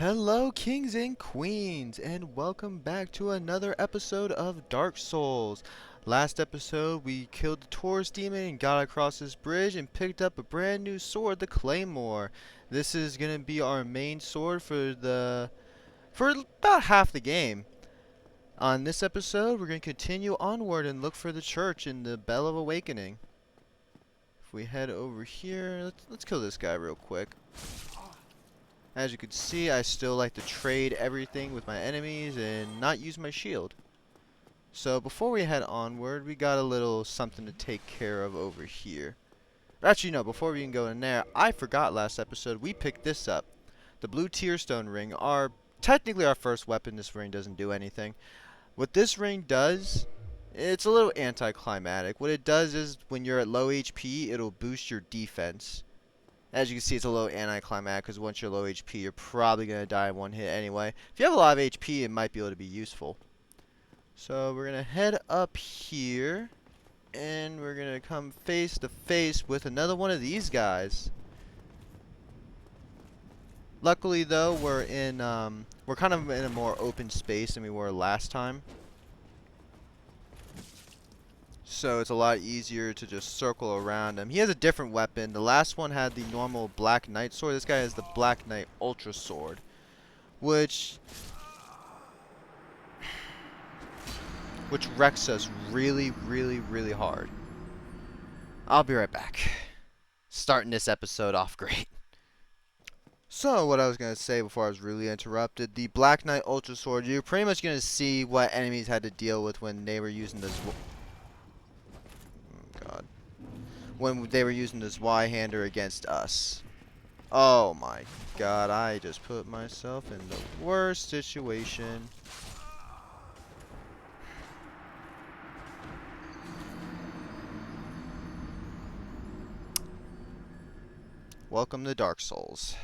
Hello, kings and queens, and welcome back to another episode of Dark Souls. Last episode, we killed the Taurus demon and got across this bridge and picked up a brand new sword, the Claymore. This is gonna be our main sword for about half the game. On this episode, we're gonna continue onward and look for the church in the Bell of Awakening. If we head over here, let's kill this guy real quick. As you can see, I still like to trade everything with my enemies and not use my shield. So before we head onward, we got a little something to take care of over here. Actually, no, before we can go in there, I forgot last episode, we picked this up. The blue tearstone ring, technically our first weapon. This ring doesn't do anything. What this ring does, it's a little anticlimactic. What it does is when you're at low HP, it'll boost your defense. As you can see, it's a little anticlimactic because once you're low HP, you're probably going to die in one hit anyway. If you have a lot of HP, it might be able to be useful. So we're going to head up here, and we're going to come face to face with another one of these guys. Luckily, though, we're kind of in a more open space than we were last time. So it's a lot easier to just circle around him. He has a different weapon. The last one had the normal Black Knight sword. This guy has the Black Knight Ultra Sword, which wrecks us really, really, really hard. I'll be right back. Starting this episode off great. So what I was going to say before I was really interrupted, the Black Knight Ultra Sword, you're pretty much going to see what enemies had to deal with when they were using this. God. When they were using this Y-hander against us. Oh my god, I just put myself in the worst situation. Welcome to Dark Souls.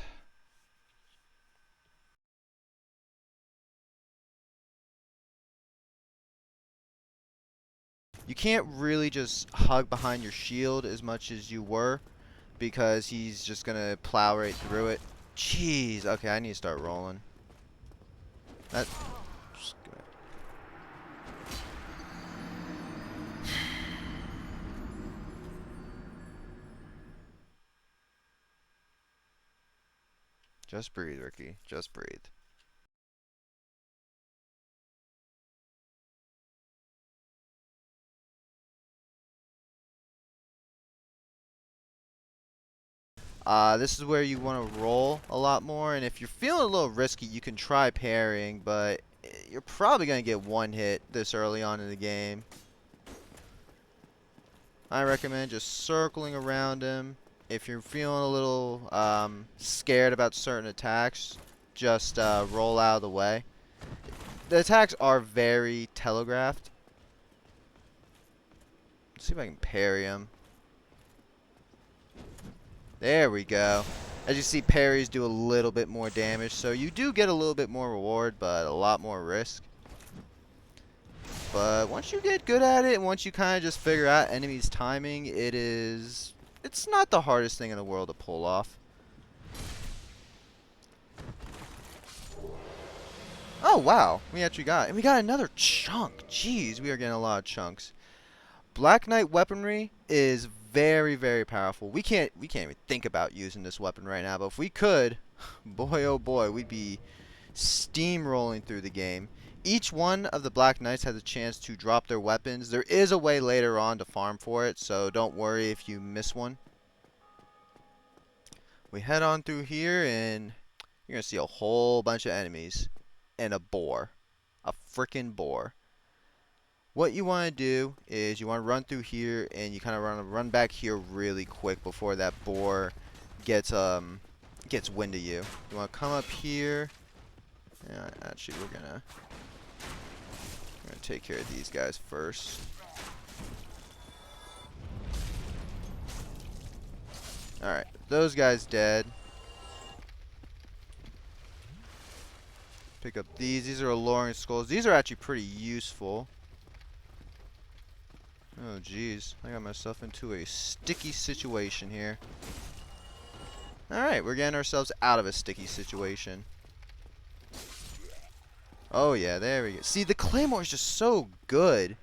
You can't really just hug behind your shield as much as you were, because he's just gonna plow right through it. Jeez, okay, I need to start rolling. Just breathe, Ricky. Just breathe. This is where you want to roll a lot more, and if you're feeling a little risky, you can try parrying, but you're probably going to get one hit this early on in the game. I recommend just circling around him. If you're feeling a little scared about certain attacks, just roll out of the way. The attacks are very telegraphed. Let's see if I can parry him. There we go. As you see, parries do a little bit more damage, so you do get a little bit more reward, but a lot more risk. But once you get good at it, and once you kind of just figure out enemies' timing, it's not the hardest thing in the world to pull off. Oh wow, we got another chunk. Jeez, we are getting a lot of chunks. Black Knight weaponry is very, very powerful. We can't even think about using this weapon right now, but if we could, boy oh boy, we'd be steamrolling through the game. Each one of the Black Knights has a chance to drop their weapons. There is a way later on to farm for it, so don't worry if you miss one. We head on through here, and you're going to see a whole bunch of enemies. And a boar. A freaking boar. What you want to do is you want to run through here, and you kind of run back here really quick before that boar gets wind of you. You want to come up here. Yeah, actually, we're gonna take care of these guys first. All right, those guys dead. Pick up these. These are alluring skulls. These are actually pretty useful. Oh, jeez. I got myself into a sticky situation here. Alright, we're getting ourselves out of a sticky situation. Oh yeah, there we go. See, the claymore is just so good.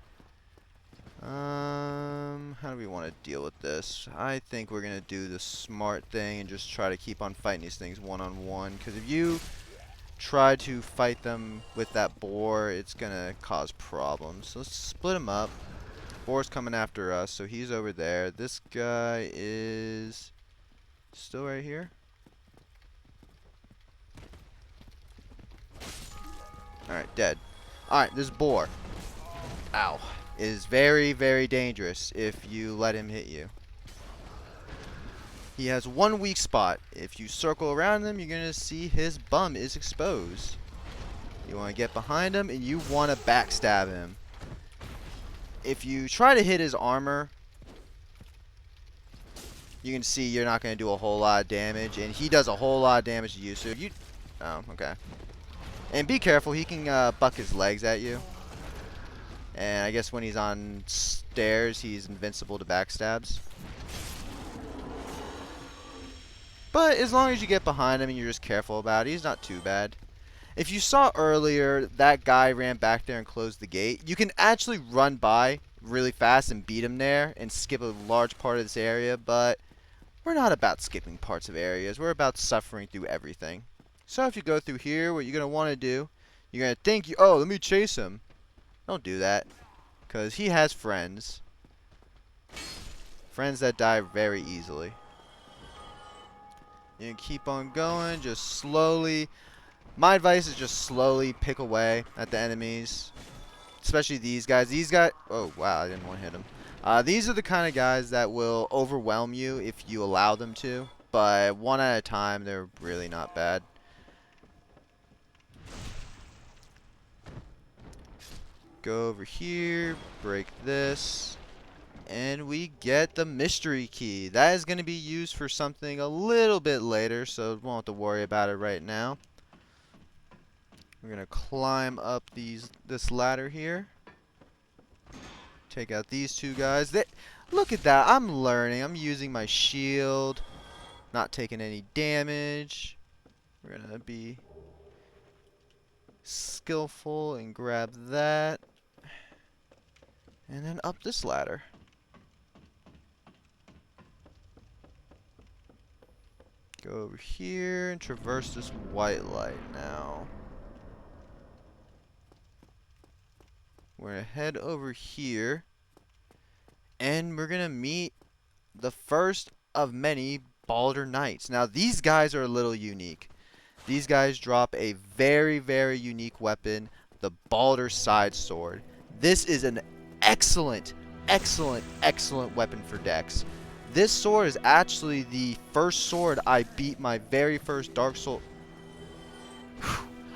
How do we want to deal with this? I think we're gonna do the smart thing and just try to keep on fighting these things one-on-one. Because if you try to fight them with that boar, it's gonna cause problems. So let's split them up. Boar's coming after us, so he's over there. This guy is still right here. Alright, dead. Alright, this boar. Ow. Is very, very dangerous if you let him hit you. He has one weak spot. If you circle around him, you're going to see his bum is exposed. You want to get behind him, and you want to backstab him. If you try to hit his armor, you can see you're not going to do a whole lot of damage, and he does a whole lot of damage to you. So if you... Oh, okay. And be careful, he can buck his legs at you. And I guess when he's on stairs, he's invincible to backstabs. But as long as you get behind him and you're just careful about it, he's not too bad. If you saw earlier, that guy ran back there and closed the gate. You can actually run by really fast and beat him there and skip a large part of this area, but we're not about skipping parts of areas. We're about suffering through everything. So if you go through here, what you're going to want to do, you're going to think, oh, let me chase him. Don't do that, because he has friends. Friends that die very easily. You can keep on going, just slowly. My advice is just slowly pick away at the enemies. Especially these guys. These guys... Oh, wow, I didn't want to hit them. These are the kind of guys that will overwhelm you if you allow them to. But one at a time, they're really not bad. Go over here, break this, and we get the mystery key. That is going to be used for something a little bit later, so we won't have to worry about it right now. We're going to climb up this ladder here. Take out these two guys. Look at that. I'm learning. I'm using my shield. Not taking any damage. We're going to be skillful and grab that. And then up this ladder. Go over here and traverse this white light now. We're going to head over here. And we're going to meet the first of many Baldur Knights. Now, these guys are a little unique. These guys drop a very, very unique weapon, the Baldur Side Sword. This is an excellent, excellent, excellent weapon for Dex. This sword is actually the first sword I beat my very first Dark Souls.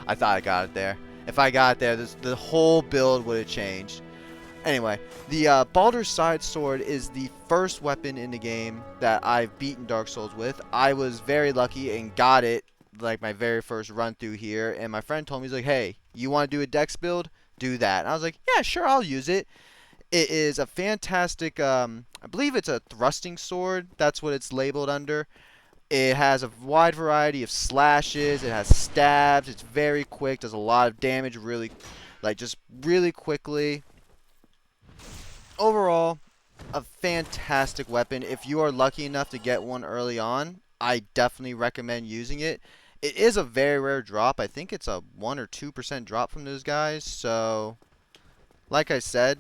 I thought I got it there. If I got it there, the whole build would have changed. Anyway, the Baldur Side Sword is the first weapon in the game that I've beaten Dark Souls with. I was very lucky and got it like my very first run through here, and my friend told me, he's like, hey, you want to do a Dex build? Do that. And I was like, yeah, sure, I'll use it. It is a fantastic, I believe it's a thrusting sword. That's what it's labeled under. It has a wide variety of slashes. It has stabs. It's very quick. Does a lot of damage really, just really quickly. Overall, a fantastic weapon. If you are lucky enough to get one early on, I definitely recommend using it. It is a very rare drop. I think it's a 1 or 2% drop from those guys. So, like I said,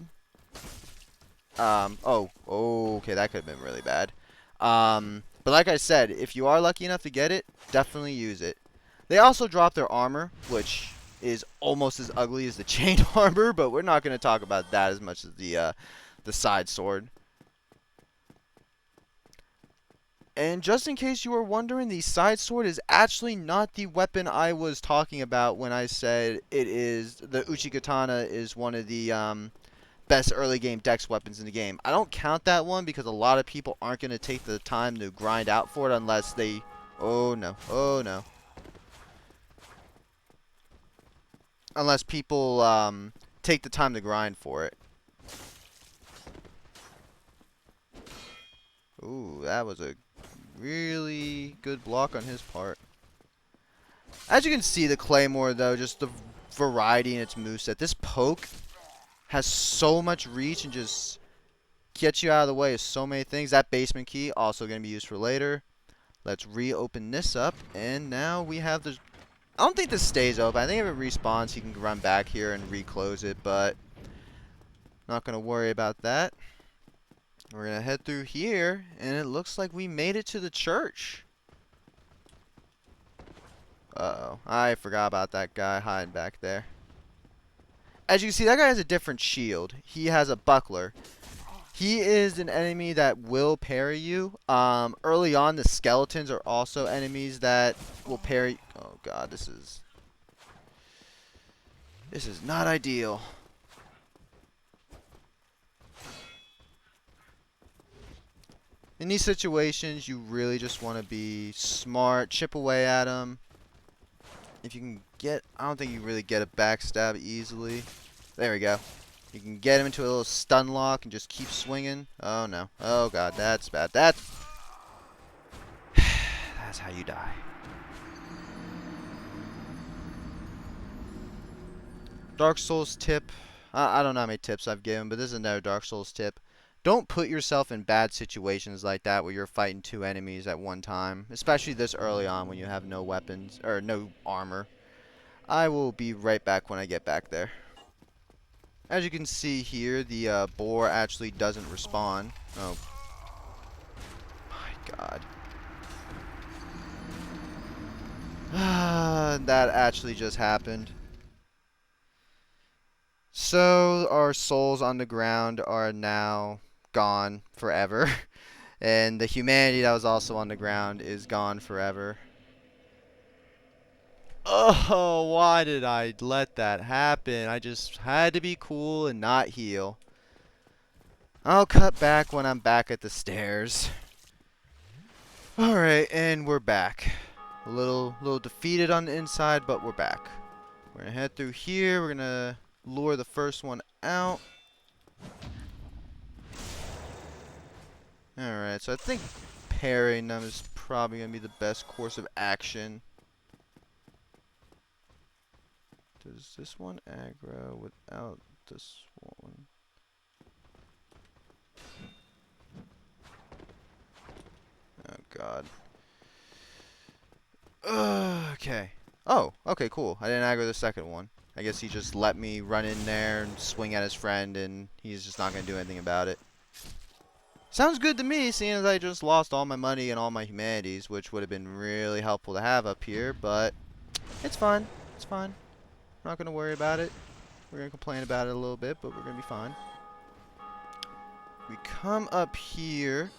okay, that could have been really bad. But like I said, if you are lucky enough to get it, definitely use it. They also drop their armor, which is almost as ugly as the chain armor, but we're not going to talk about that as much as the side sword. And just in case you were wondering, the side sword is actually not the weapon I was talking about when I said it is the Uchikatana is one of the best early game dex weapons in the game. I don't count that one because a lot of people aren't going to take the time to grind out for it unless they... Oh no, oh no. Unless people take the time to grind for it. Ooh, that was a really good block on his part. As you can see, the claymore, though, just the variety in its moveset. This poke has so much reach and just gets you out of the way of so many things. That basement key also going to be used for later. Let's reopen this up, and now we have the... I don't think this stays open. I think if it respawns, he can run back here and reclose it, but not going to worry about that. We're going to head through here, and it looks like we made it to the church. Uh-oh. I forgot about that guy hiding back there. As you can see, that guy has a different shield. He has a buckler. He is an enemy that will parry you. Early on, the skeletons are also enemies that will parry. Oh god, this is not ideal. In these situations, you really just want to be smart, chip away at them. If you can get, I don't think you really get a backstab easily. There we go. You can get him into a little stun lock and just keep swinging. Oh no. Oh god, that's bad. That's how you die. Dark Souls tip. I don't know how many tips I've given, but this is another Dark Souls tip. Don't put yourself in bad situations like that where you're fighting two enemies at one time. Especially this early on when you have no weapons, or no armor. I will be right back when I get back there. As you can see here, the boar actually doesn't respawn. Oh my god. That actually just happened. So our souls on the ground are now gone forever. And the humanity that was also on the ground is gone forever. Oh, why did I let that happen? I just had to be cool and not heal. I'll cut back when I'm back at the stairs. Alright, and we're back. A little defeated on the inside, but we're back. We're gonna head through here. We're gonna lure the first one out. Alright, so I think parrying them is probably gonna be the best course of action. Does this one aggro without this one? Oh god. Okay. Oh, okay, cool. I didn't aggro the second one. I guess he just let me run in there and swing at his friend, and he's just not going to do anything about it. Sounds good to me, seeing as I just lost all my money and all my humanities, which would have been really helpful to have up here, but it's fine. It's fine. I'm not going to worry about it. We're going to complain about it a little bit, but we're going to be fine. We come up here,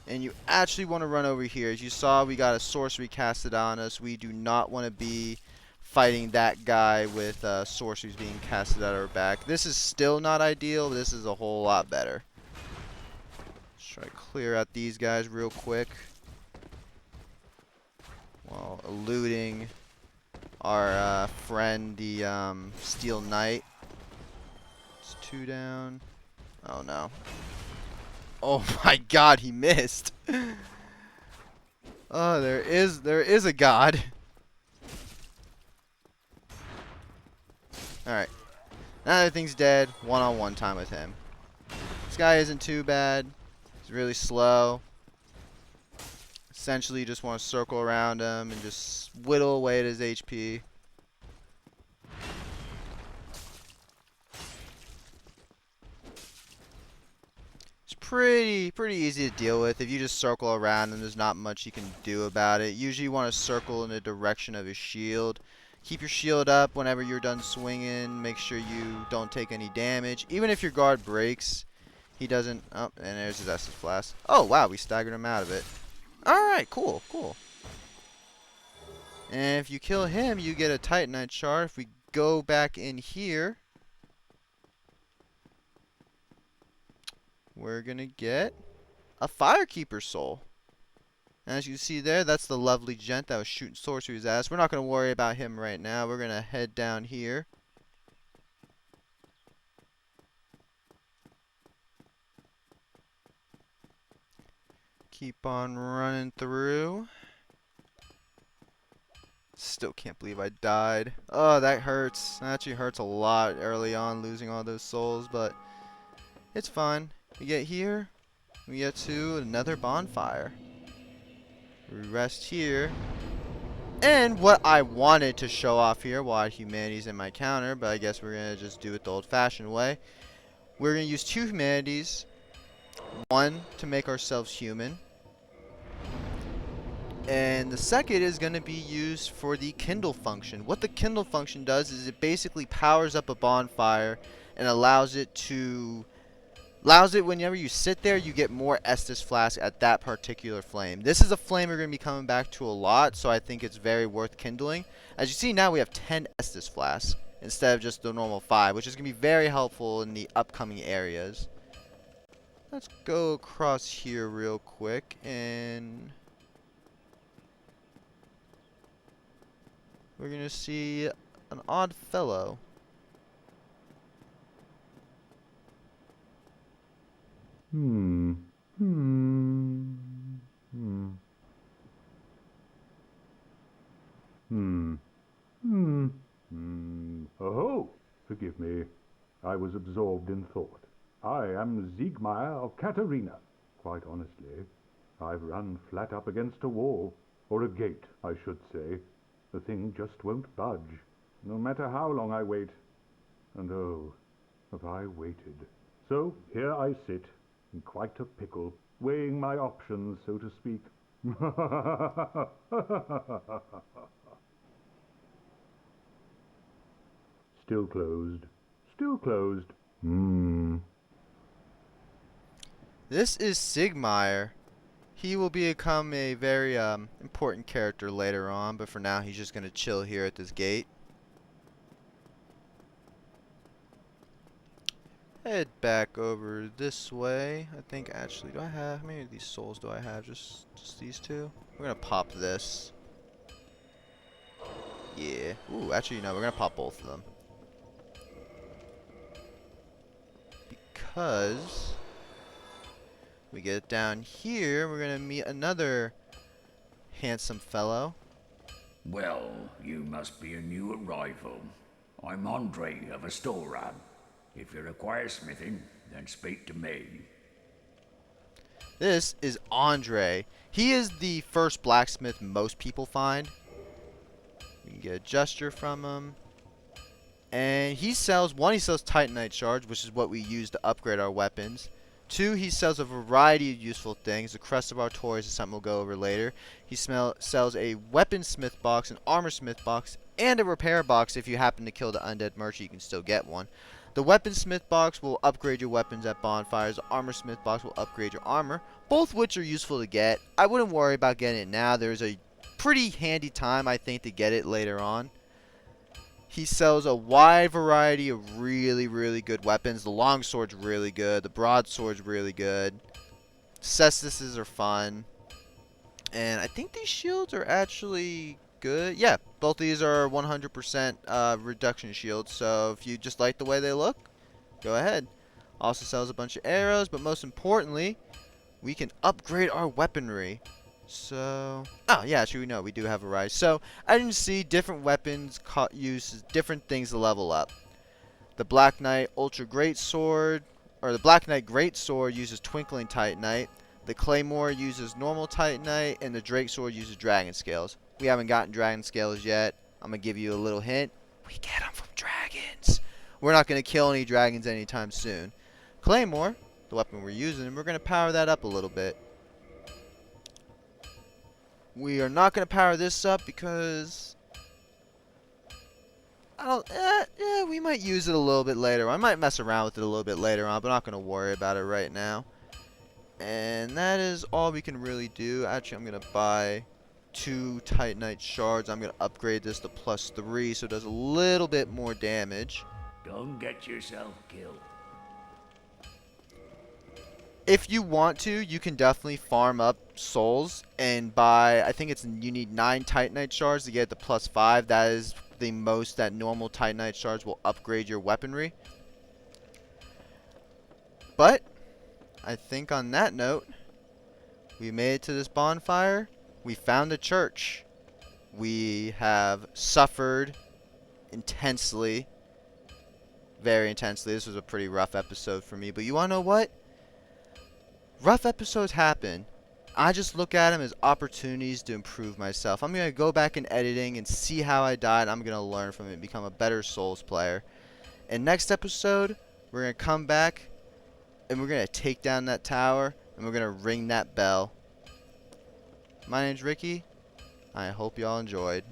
and you actually want to run over here. As you saw, we got a sorcery casted on us. We do not want to be fighting that guy with sorceries being casted at our back. This is still not ideal, but this is a whole lot better. Let's try to clear out these guys real quick while eluding our friend, the Steel Knight. It's 2 down. Oh no. Oh my god, he missed. Oh, there is a god. Alright. Now that everything's dead, one-on-one time with him. This guy isn't too bad. He's really slow. Essentially, you just want to circle around him and just whittle away at his HP. It's pretty easy to deal with. If you just circle around him, there's not much you can do about it. Usually you want to circle in the direction of his shield. Keep your shield up whenever you're done swinging. Make sure you don't take any damage. Even if your guard breaks, he doesn't... Oh, and there's his Estus Flask. Oh, wow, we staggered him out of it. Alright, cool, cool. And if you kill him, you get a Titanite shard. If we go back in here, we're going to get a Firekeeper soul. And as you see there, that's the lovely gent that was shooting sorceries at us. We're not going to worry about him right now. We're going to head down here. Keep on running through. Still can't believe I died. Oh, that hurts. That actually hurts a lot early on, losing all those souls, but it's fine. We get here, we get to another bonfire. We rest here. And what I wanted to show off here, while humanity's in my counter, but I guess we're going to just do it the old-fashioned way. We're going to use 2 humanities. 1 to make ourselves human. And the second is going to be used for the kindle function. What the kindle function does is it basically powers up a bonfire and allows it whenever you sit there, you get more Estus flask at that particular flame. This is a flame we're going to be coming back to a lot, so I think it's very worth kindling. As you see now, we have 10 Estus flasks instead of just the normal 5, which is going to be very helpful in the upcoming areas. Let's go across here real quick, and we're going to see an odd fellow. Hmm. Hmm. Hmm. Hmm. Hmm. Hmm. Oh, forgive me. I was absorbed in thought. I am Siegmeyer of Katarina. Quite honestly, I've run flat up against a wall, or a gate, I should say. The thing just won't budge, no matter how long I wait. And oh, have I waited. So here I sit, in quite a pickle, weighing my options, so to speak. Still closed. Still closed. Hmm. This is Siegmeyer. He will become a very important character later on, but for now he's just going to chill here at this gate. Head back over this way. I think actually, do I have, how many of these souls do I have? Just these 2? We're going to pop this. Yeah. Ooh, actually no, we're going to pop both of them. Because we get down here, we're going to meet another handsome fellow. Well, you must be a new arrival. I'm Andre of Astora. If you require smithing, then speak to me. This is Andre. He is the first blacksmith most people find. We can get a gesture from him. And he sells Titanite shards, which is what we use to upgrade our weapons. 2, he sells a variety of useful things. The Crest of Artorias is something we'll go over later. He sells a weaponsmith box, an armorsmith box, and a repair box. If you happen to kill the undead merchant, you can still get one. The weaponsmith box will upgrade your weapons at bonfires. The armorsmith box will upgrade your armor, both which are useful to get. I wouldn't worry about getting it now. There's a pretty handy time, I think, to get it later on. He sells a wide variety of really, really good weapons. The longsword's really good. The broadsword's really good. Cestises are fun. And I think these shields are actually good. Yeah, both these are 100% reduction shields. So if you just like the way they look, go ahead. Also sells a bunch of arrows, but most importantly, we can upgrade our weaponry. So, oh yeah, actually we do have a rise. So, as you can see, different weapons use different things to level up. The Black Knight Ultra Great Sword, or the Black Knight Great Sword uses Twinkling Titanite. The Claymore uses normal Titanite, and the Drake Sword uses Dragon Scales. We haven't gotten Dragon Scales yet. I'm gonna give you a little hint. We get them from dragons. We're not gonna kill any dragons anytime soon. Claymore, the weapon we're using, we're gonna power that up a little bit. We are not going to power this up because we might use it a little bit later. I might mess around with it a little bit later on, but I'm not going to worry about it right now. And that is all we can really do. Actually, I'm going to buy 2 Titanite shards. I'm going to upgrade this to +3 so it does a little bit more damage. Don't get yourself killed. If you want to, you can definitely farm up souls and buy, I think you need 9 Titanite shards to get the +5. That is the most that normal Titanite shards will upgrade your weaponry. But, I think on that note, we made it to this bonfire. We found a church. We have suffered intensely. Very intensely. This was a pretty rough episode for me. But you want to know what? Rough episodes happen. I just look at them as opportunities to improve myself. I'm going to go back in editing and see how I died. I'm going to learn from it and become a better Souls player. And next episode, we're going to come back and we're going to take down that tower and we're going to ring that bell. My name's Ricky. I hope y'all enjoyed.